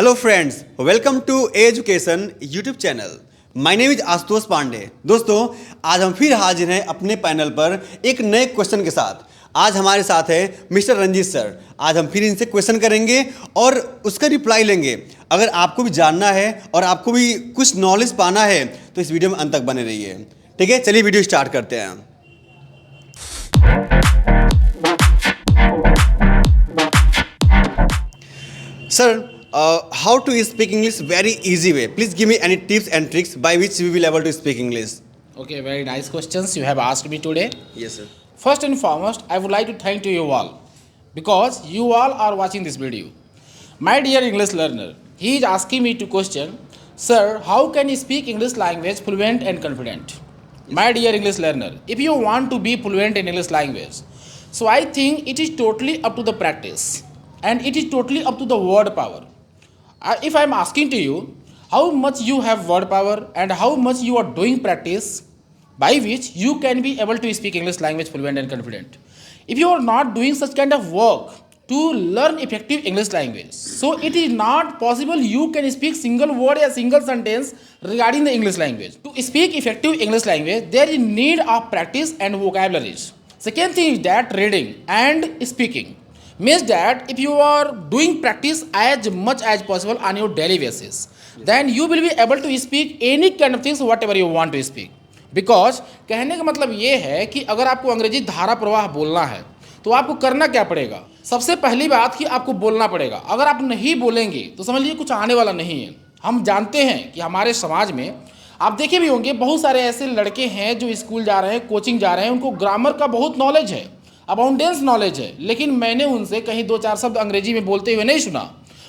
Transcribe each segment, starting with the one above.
Hello friends, welcome to education YouTube channel. My name is Ashutosh Pandey. दोस्तों, आज हम फिर हाजिर हैं अपने पैनल पर एक नए क्वेश्चन के साथ। आज हमारे साथ है मिस्टर रंजीत सर। आज हम फिर इनसे क्वेश्चन करेंगे और उसका रिप्लाई लेंगे। अगर आपको भी जानना है और आपको भी कुछ नॉलेज पाना है तो इस वीडियो में अंत तक बने रहिए। ठीक है, चलिए वीडियो स्टार्ट करते हैं। Sir, how to speak English very easy way? Please give me any tips and tricks by which we will able to speak English. Okay, very nice questions you have asked me today. Yes, sir. First and foremost, I would like to thank to you all because you all are watching this video. My dear English learner, he is asking me to question, sir, how can you speak English language fluent and confident? My dear English learner, if you want to be fluent in English language, so I think it is totally up to the practice and it is totally up to the word power. If I am asking to you how much you have word power and how much you are doing practice by which you can be able to speak English language fluent and confident. If you are not doing such kind of work to learn effective English language, so it is not possible you can speak single word or single sentence regarding the English language. To speak effective English language, there is need of practice and vocabularies. Second thing is that reading and speaking. Means that if you are doing practice as much as possible on your daily basis, then you will be able to speak any kind of things whatever you want to speak. Because कहने का मतलब ये है कि अगर आपको अंग्रेजी धारा प्रवाह बोलना है तो आपको करना क्या पड़ेगा? सबसे पहली बात कि आपको बोलना पड़ेगा। अगर आप नहीं बोलेंगे तो समझ लीजिए कुछ आने वाला नहीं है। हम जानते हैं कि हमारे समाज में आप देखे भी होंगे बहुत सारे ऐसे लड़के हैं जो स्कूल जा रहे हैं, कोचिंग जा रहे हैं, उनको ग्रामर का बहुत नॉलेज है, अबाउंडेंस नॉलेज है, लेकिन मैंने उनसे कहीं दो चार शब्द अंग्रेजी में बोलते हुए नहीं सुना।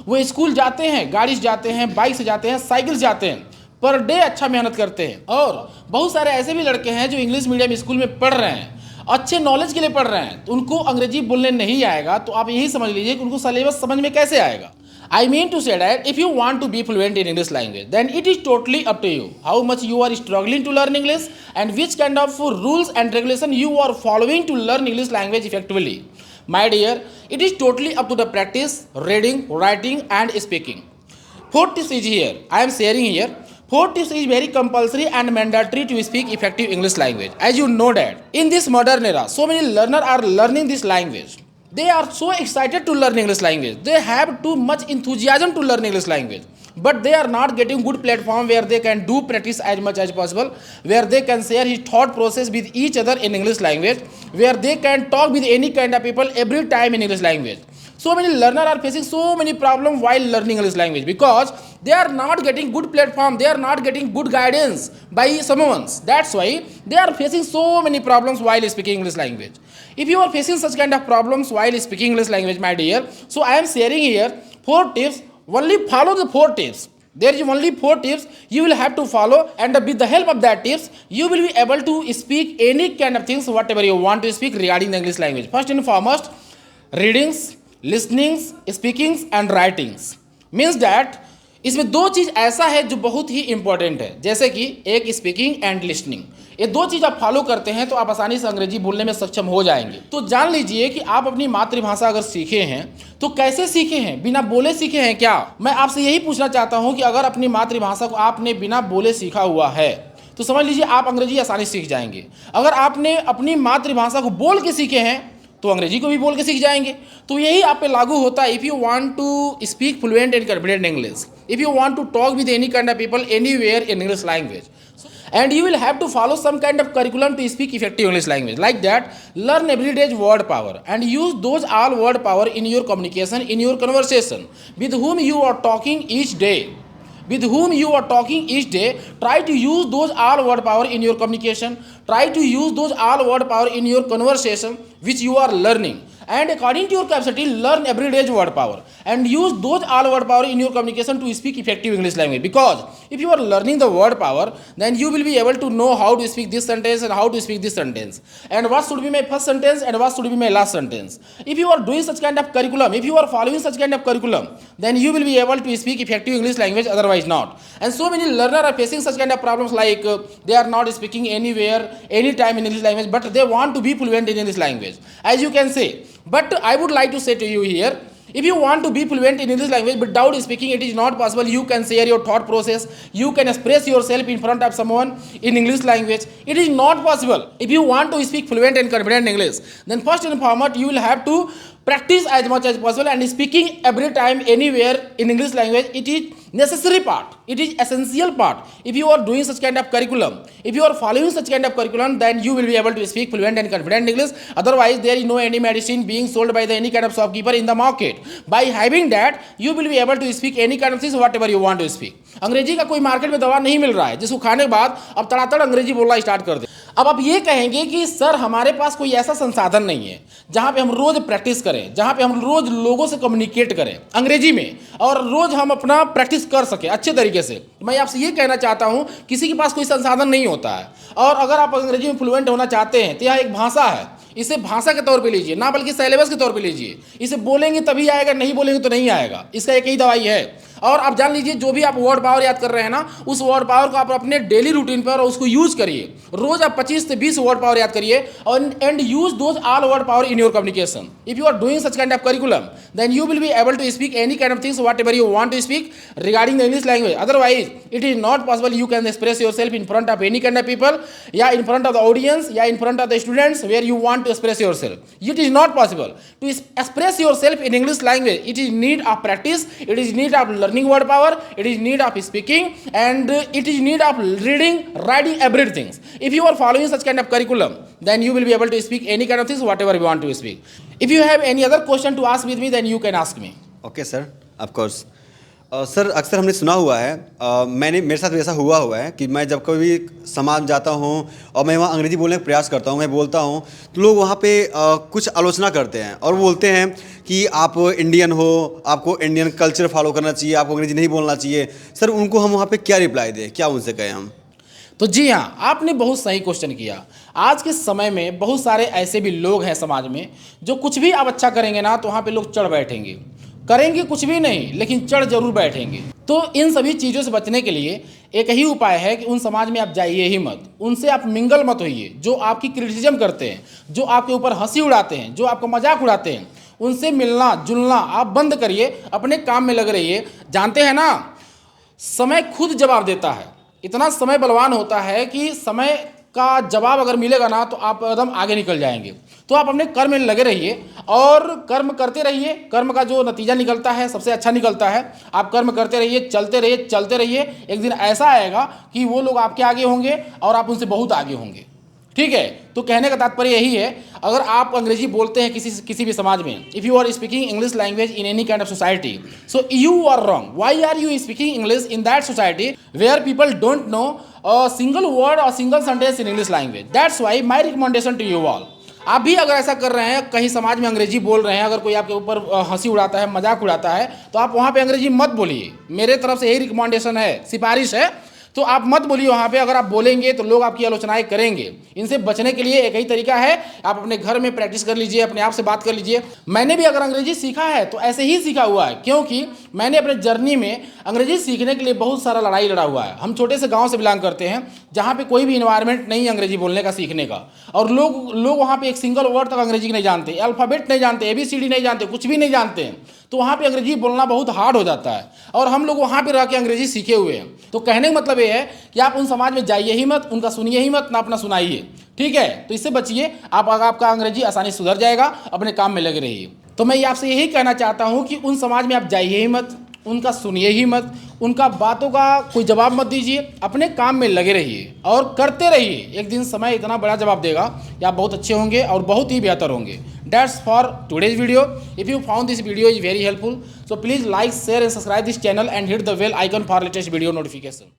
वो स्कूल जाते हैं, गाड़ी से जाते हैं, बाइक से जाते हैं, साइकिल से जाते हैं, पर डे अच्छा मेहनत करते हैं। और बहुत सारे ऐसे भी लड़के हैं जो इंग्लिश मीडियम स्कूल में पढ़ रहे हैं, अच्छे नॉलेज के लिए पढ़ रहे हैं, तो उनको अंग्रेजी बोलने नहीं आएगा, तो आप यही समझ लीजिए कि उनको सिलेबस समझ में कैसे आएगा। I mean to say that if you want to be fluent in English language, then it is totally up to you how much you are struggling to learn English and which kind of rules and regulation you are following to learn English language effectively. My dear, it is totally up to the practice, reading, writing and speaking. Fourth tips is here. I am sharing here. Fourth tips is very compulsory and mandatory to speak effective English language. As you know that in this modern era, so many learners are learning this language. They are so excited to learn English language. They have too much enthusiasm to learn English language. But they are not getting good platform where they can do practice as much as possible, where they can share his thought process with each other in English language, where they can talk with any kind of people every time in English language. So many learners are facing so many problems while learning English language because they are not getting good platform, they are not getting good guidance by someone. That's why they are facing so many problems while speaking English language. If you are facing such kind of problems while speaking English language, my dear, so I am sharing here 4 tips. Only follow the 4 tips. There is only 4 tips you will have to follow, and with the help of that tips, you will be able to speak any kind of things whatever you want to speak regarding the English language. First and foremost, readings, listenings, speakings and writings. Means that इसमें 2 चीज़ ऐसा है जो बहुत ही important है, जैसे कि एक speaking and listening. ये 2 चीज़ आप फॉलो करते हैं तो आप आसानी से अंग्रेजी बोलने में सक्षम हो जाएंगे। तो जान लीजिए कि आप अपनी मातृभाषा अगर सीखे हैं तो कैसे सीखे हैं? बिना बोले सीखे हैं क्या? मैं आपसे यही पूछना चाहता हूं कि अगर अपनी मातृभाषा को आपने बिना बोले सीखा हुआ है तो समझ लीजिए आप अंग्रेजी आसानी से सीख जाएंगे। अगर आपने अपनी मातृभाषा को बोल के सीखे हैं तो अंग्रेजी को भी बोल के सीख जाएंगे। तो यही आप पे लागू होता है। If you want to speak fluent and confident English, if you want to talk with any kind of people anywhere in English language, and you will have to follow some kind of curriculum to speak effective English language. Like that, learn everyday's word power and use those all word power in your communication, in your conversation with whom you are talking each day. With whom you are talking each day, try to use those all word power in your communication. Try to use those all word power in your conversation which you are learning. And according to your capacity, learn everyday's word power and use those all word power in your communication to speak effective English language. Because if you are learning the word power, then you will be able to know how to speak this sentence and how to speak this sentence, and what should be my first sentence and what should be my last sentence. If you are doing such kind of curriculum, if you are following such kind of curriculum, then you will be able to speak effective English language, otherwise not. And so many learners are facing such kind of problems like they are not speaking anywhere, anytime in English language, but they want to be fluent in English language, as you can say. But I would like to say to you here, If you want to be fluent in English language without speaking, it is not possible. You can share your thought process. You can express yourself in front of someone in English language. It is not possible. If you want to speak fluent and confident English, then first and foremost you will have to practice as much as possible, and speaking every time anywhere in English language, it is necessary part, it is essential part. If you are doing such kind of curriculum, if you are following such kind of curriculum, then you will be able to speak fluent and confident English. Otherwise there is no any medicine being sold by the any kind of shopkeeper in the market. By having that, you will be able to speak any kind of things whatever you want to speak. अंग्रेजी का कोई market में दवा नहीं मिल रहा है जिसको खाने के बाद अब तड़ातड़ अंग्रेजी बोलना स्टार्ट कर दे। अब आप ये कहेंगे कि सर हमारे पास कोई ऐसा संसाधन नहीं है जहाँ पे हम रोज प्रैक्टिस करें, जहाँ पे हम रोज लोगों से कम्युनिकेट करें अंग्रेजी में और रोज हम अपना प्रैक्टिस कर सके अच्छे तरीके से। मैं आपसे ये कहना चाहता हूँ किसी के पास कोई संसाधन नहीं होता है, और अगर आप अंग्रेजी में फ्लुएंट होना चाहते हैं तो यह एक भाषा है, इसे भाषा के तौर पे लीजिए, ना बल्कि सिलेबस के तौर पे लीजिए। इसे बोलेंगे तभी आएगा, नहीं बोलेंगे तो नहीं आएगा। इसका एक ही दवाई है। और आप जान लीजिए जो भी आप वर्ड पावर याद कर रहे हैं ना, उस वर्ड पावर को आप अपने डेली रूटीन पर उसको यूज करिए। रोज आप 25 से 20 वर्ड पावर याद करिए और and use those all word power in your communication. If you are doing such kind of curriculum, then you will be able to speak any kind of things whatever you want to speak regarding the English language. Otherwise it is not possible you can express yourself in front of any kind of people, yeah, in front of the audience, yeah, in front of the students where you want to express yourself. It is not possible to express yourself in English language. It is need of practice, it is need of learning word power, it is need of speaking, and it is need of reading, writing, everything. If you are following such kind of curriculum, then you will be able to speak any kind of things whatever you want to speak. If you have any other question to ask with me, then you can ask me. Okay sir, of course. Sir अक्सर हमने सुना हुआ है, मेरे साथ भी ऐसा हुआ है कि मैं जब कभी समाज जाता हूँ और मैं वहाँ अंग्रेजी बोलने का प्रयास करता हूँ, मैं बोलता हूँ, तो लोग वहाँ पे कुछ आलोचना करते हैं और वो बोलते हैं कि आप इंडियन हो, आपको इंडियन कल्चर फॉलो करना चाहिए, आपको अंग्रेजी नहीं बोलना चाहिए। सर उनको हम वहाँ पे क्या रिप्लाई दें, क्या उनसे कहें हम? तो जी हाँ, आपने बहुत सही क्वेश्चन किया। आज के समय में बहुत सारे ऐसे भी लोग हैं समाज में जो कुछ भी आप अच्छा करेंगे ना तो वहाँ पे लोग चढ़ बैठेंगे, करेंगे कुछ भी नहीं लेकिन चढ़ जरूर बैठेंगे। तो इन सभी चीज़ों से बचने के लिए एक ही उपाय है कि उन समाज में आप जाइए ही मत, उनसे आप मिंगल मत होइए। जो आपकी क्रिटिसिज्म करते हैं, जो आपके ऊपर हंसी उड़ाते हैं, जो आपका मजाक उड़ाते हैं, उनसे मिलना जुलना आप बंद करिए, अपने काम में लग रहिए। जानते हैं ना, समय खुद जवाब देता है। इतना समय बलवान होता है कि समय का जवाब अगर मिलेगा ना तो आप एकदम आगे निकल जाएंगे। तो आप अपने कर्म में लगे रहिए और कर्म करते रहिए। कर्म का जो नतीजा निकलता है सबसे अच्छा निकलता है। आप कर्म करते रहिए, चलते रहिए। एक दिन ऐसा आएगा कि वो लोग आपके आगे होंगे और आप उनसे बहुत आगे होंगे। ठीक है, तो कहने का तात्पर्य यही है, अगर आप अंग्रेजी बोलते हैं किसी भी समाज में, if you are speaking English language in any kind of society, so you are wrong. Why are you speaking English in that society where people don't know a single word और single sentence in English language? That's why my recommendation to you all. आप भी अगर ऐसा कर रहे हैं, कहीं समाज में अंग्रेजी बोल रहे हैं, अगर कोई आपके ऊपर हंसी उड़ाता है, मजाक उड़ाता है, तो आप वहाँ पे अंग्रेजी मत बोलिए। मेरे तरफ से यही रिकमेंडेशन है, सिफारिश है। तो आप मत बोलिए वहाँ पे। अगर आप बोलेंगे तो लोग आपकी आलोचनाएं करेंगे। इनसे बचने के लिए एक ही तरीका है, आप अपने घर में प्रैक्टिस कर लीजिए, अपने आप से बात कर लीजिए। मैंने भी अगर अंग्रेजी सीखा है तो ऐसे ही सीखा हुआ है, क्योंकि मैंने अपने जर्नी में अंग्रेजी सीखने के लिए बहुत सारा लड़ाई लड़ा हुआ है। हम छोटे से गाँव से बिलोंग करते हैं जहाँ पे कोई भी इन्वायरमेंट नहीं है अंग्रेजी बोलने का, सीखने का। और लोग वहाँ पे एक सिंगल वर्ड तक अंग्रेजी नहीं जानते, अल्फ़ाबेट नहीं जानते, ABCD नहीं जानते, कुछ भी नहीं जानते हैं। तो वहाँ पे अंग्रेजी बोलना बहुत हार्ड हो जाता है और हम लोग वहाँ पे रह के अंग्रेजी सीखे हुए हैं। तो कहने का मतलब ये है कि आप उन समाज में जाइए ही मत, उनका सुनिए ही मत, ना अपना सुनाइए। ठीक है, तो इससे बचिए। आपका अंग्रेजी आसानी सुधर जाएगा, अपने काम में लगे रहिए। तो मैं आपसे यही कहना चाहता हूँ कि उन समाज में आप जाइए ही मत, उनका सुनिए ही मत, उनका बातों का कोई जवाब मत दीजिए, अपने काम में लगे रहिए और करते रहिए। एक दिन समय इतना बड़ा जवाब देगा कि आप बहुत अच्छे होंगे और बहुत ही बेहतर होंगे। That's for today's video. If you found this video is very helpful, so please like, share and subscribe this channel and hit the bell icon for latest video notification.